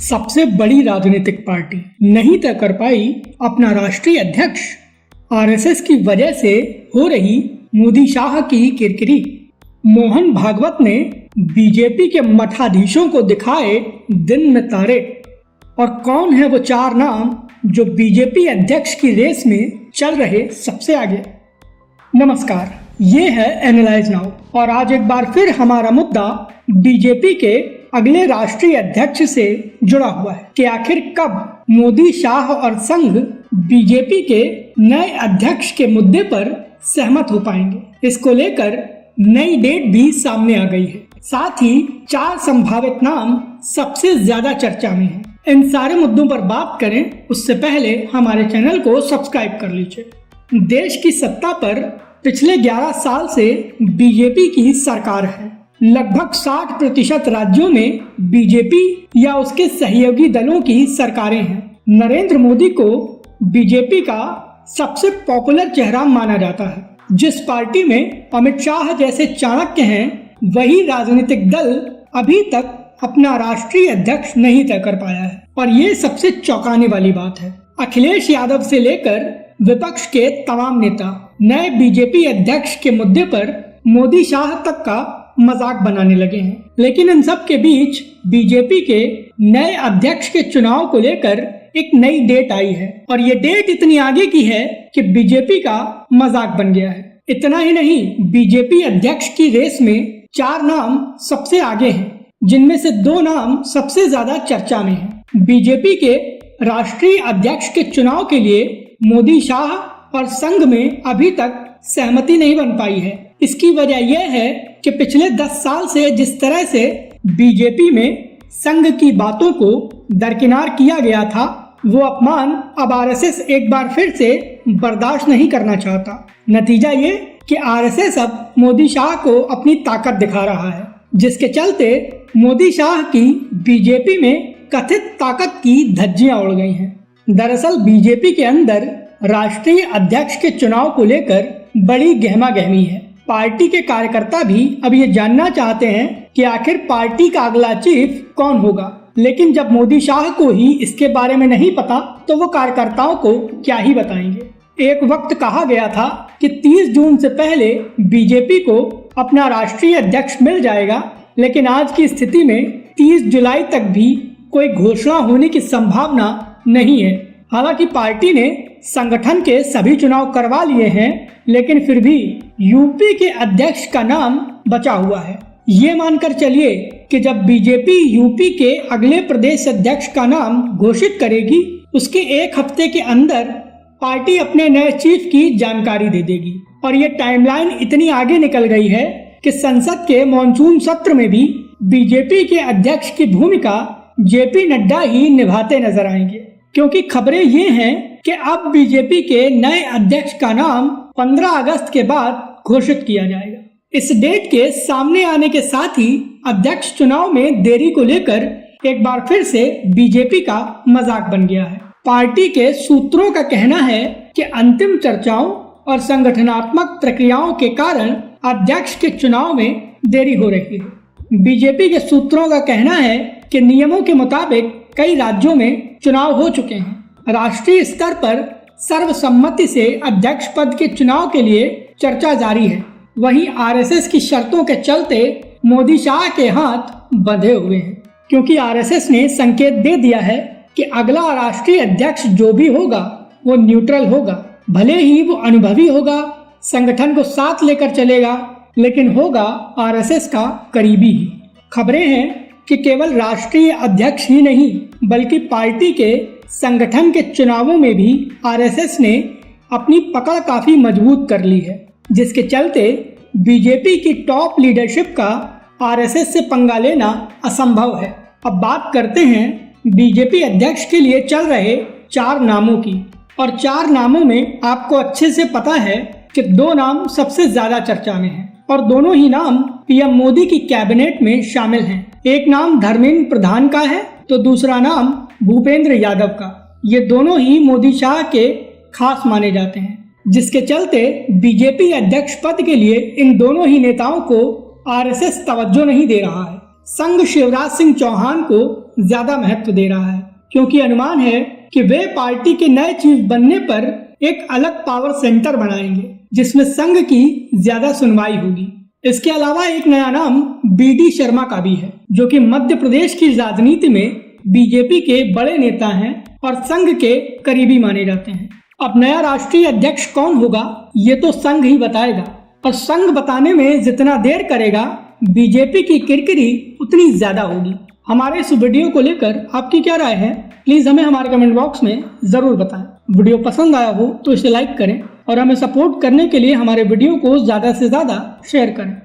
सबसे बड़ी राजनीतिक पार्टी नहीं तय कर पाई अपना राष्ट्रीय अध्यक्ष। आरएसएस की वजह से हो रही मोदी शाह की किरकिरी। मोहन भागवत ने बीजेपी के मठाधीशों को दिखाए दिन में तारे। और कौन है वो चार नाम जो बीजेपी अध्यक्ष की रेस में चल रहे सबसे आगे। नमस्कार, ये है एनालाइज नाउ और आज एक बार फिर हमारा मुद्दा बीजेपी के अगले राष्ट्रीय अध्यक्ष से जुड़ा हुआ है कि आखिर कब मोदी, शाह और संघ बीजेपी के नए अध्यक्ष के मुद्दे पर सहमत हो पाएंगे। इसको लेकर नई डेट भी सामने आ गई है। साथ ही चार संभावित नाम सबसे ज्यादा चर्चा में हैं। इन सारे मुद्दों पर बात करें उससे पहले हमारे चैनल को सब्सक्राइब कर लीजिए। देश की सत्ता पर पिछले 11 साल से बीजेपी की सरकार है। लगभग 60% राज्यों में बीजेपी या उसके सहयोगी दलों की सरकारें हैं। नरेंद्र मोदी को बीजेपी का सबसे पॉपुलर चेहरा माना जाता है। जिस पार्टी में अमित शाह जैसे चाणक्य हैं, वही राजनीतिक दल अभी तक अपना राष्ट्रीय अध्यक्ष नहीं तय कर पाया है। और ये सबसे चौंकाने वाली बात है। अखिलेश यादव से लेकर विपक्ष के तमाम नेता नए बीजेपी अध्यक्ष के मुद्दे पर मोदी शाह तक का मजाक बनाने लगे हैं। लेकिन इन सब के बीच बीजेपी के नए अध्यक्ष के चुनाव को लेकर एक नई डेट आई है और ये डेट इतनी आगे की है कि बीजेपी का मजाक बन गया है। इतना ही नहीं, बीजेपी अध्यक्ष की रेस में 4 नाम सबसे आगे हैं, जिनमें से 2 नाम सबसे ज्यादा चर्चा में हैं। बीजेपी के राष्ट्रीय अध्यक्ष के चुनाव के लिए मोदी, शाह और संघ में अभी तक सहमति नहीं बन पाई है। इसकी वजह यह है कि पिछले 10 साल से जिस तरह से बीजेपी में संघ की बातों को दरकिनार किया गया था, वो अपमान अब आरएसएस एक बार फिर से बर्दाश्त नहीं करना चाहता। नतीजा ये कि आरएसएस अब मोदी शाह को अपनी ताकत दिखा रहा है, जिसके चलते मोदी शाह की बीजेपी में कथित ताकत की धज्जियां उड़ गई हैं। दरअसल बीजेपी के अंदर राष्ट्रीय अध्यक्ष के चुनाव को लेकर बड़ी गहमागहमी है। पार्टी के कार्यकर्ता भी अब ये जानना चाहते हैं कि आखिर पार्टी का अगला चीफ कौन होगा। लेकिन जब मोदी शाह को ही इसके बारे में नहीं पता तो वो कार्यकर्ताओं को क्या ही बताएंगे। एक वक्त कहा गया था कि 30 जून से पहले बीजेपी को अपना राष्ट्रीय अध्यक्ष मिल जाएगा, लेकिन आज की स्थिति में 30 जुलाई तक भी कोई घोषणा होने की संभावना नहीं है। हालांकि पार्टी ने संगठन के सभी चुनाव करवा लिए हैं, लेकिन फिर भी यूपी के अध्यक्ष का नाम बचा हुआ है। ये मानकर चलिए कि जब बीजेपी यूपी के अगले प्रदेश अध्यक्ष का नाम घोषित करेगी, उसके 1 हफ्ते के अंदर पार्टी अपने नए चीफ की जानकारी दे देगी। और ये टाइमलाइन इतनी आगे निकल गई है कि संसद के मॉनसून सत्र में भी बीजेपी के अध्यक्ष की भूमिका जेपी नड्डा ही निभाते नजर आएंगे। क्योंकि खबरें ये हैं कि अब बीजेपी के नए अध्यक्ष का नाम 15 अगस्त के बाद घोषित किया जाएगा। इस डेट के सामने आने के साथ ही अध्यक्ष चुनाव में देरी को लेकर एक बार फिर से बीजेपी का मजाक बन गया है। पार्टी के सूत्रों का कहना है कि अंतिम चर्चाओं और संगठनात्मक प्रक्रियाओं के कारण अध्यक्ष के चुनाव में देरी हो रही है। बीजेपी के सूत्रों का कहना है कि नियमों के मुताबिक कई राज्यों में चुनाव हो चुके हैं। राष्ट्रीय स्तर पर सर्वसम्मति से अध्यक्ष पद के चुनाव के लिए चर्चा जारी है। वहीं आरएसएस की शर्तों के चलते मोदी शाह के हाथ बंधे हुए हैं, क्योंकि आरएसएस ने संकेत दे दिया है कि अगला राष्ट्रीय अध्यक्ष जो भी होगा वो न्यूट्रल होगा। भले ही वो अनुभवी होगा, संगठन को साथ लेकर चलेगा, लेकिन होगा आरएसएस का करीबी ही। खबरें हैं कि केवल राष्ट्रीय अध्यक्ष ही नहीं, बल्कि पार्टी के संगठन के चुनावों में भी आरएसएस ने अपनी पकड़ काफी मजबूत कर ली है, जिसके चलते बीजेपी की टॉप लीडरशिप का आरएसएस से पंगा लेना असंभव है। अब बात करते हैं बीजेपी अध्यक्ष के लिए चल रहे 4 नामों की। और 4 नामों में आपको अच्छे से पता है कि 2 नाम सबसे ज्यादा चर्चा में हैं और दोनों ही नाम पीएम मोदी की कैबिनेट में शामिल हैं। एक नाम धर्मेंद्र प्रधान का है तो दूसरा नाम भूपेंद्र यादव का। ये दोनों ही मोदी शाह के खास माने जाते हैं, जिसके चलते बीजेपी अध्यक्ष पद के लिए इन दोनों ही नेताओं को आरएसएस तवज्जो नहीं दे रहा है। संघ शिवराज सिंह चौहान को ज्यादा महत्व दे रहा है, क्योंकि अनुमान है कि वे पार्टी के नए चीफ बनने पर एक अलग पावर सेंटर बनाएंगे जिसमें संघ की ज्यादा सुनवाई होगी। इसके अलावा एक नया नाम BD शर्मा का भी है, जो कि मध्य प्रदेश की राजनीति में बीजेपी के बड़े नेता हैं और संघ के करीबी माने जाते हैं। अब नया राष्ट्रीय अध्यक्ष कौन होगा ये तो संघ ही बताएगा, और संघ बताने में जितना देर करेगा बीजेपी की किरकिरी उतनी ज्यादा होगी। हमारे इस वीडियो को लेकर आपकी क्या राय है, प्लीज हमें हमारे कमेंट बॉक्स में जरूर बताएं। वीडियो पसंद आया हो तो इसे लाइक करें और हमें सपोर्ट करने के लिए हमारे वीडियो को ज्यादा से ज्यादा शेयर करें।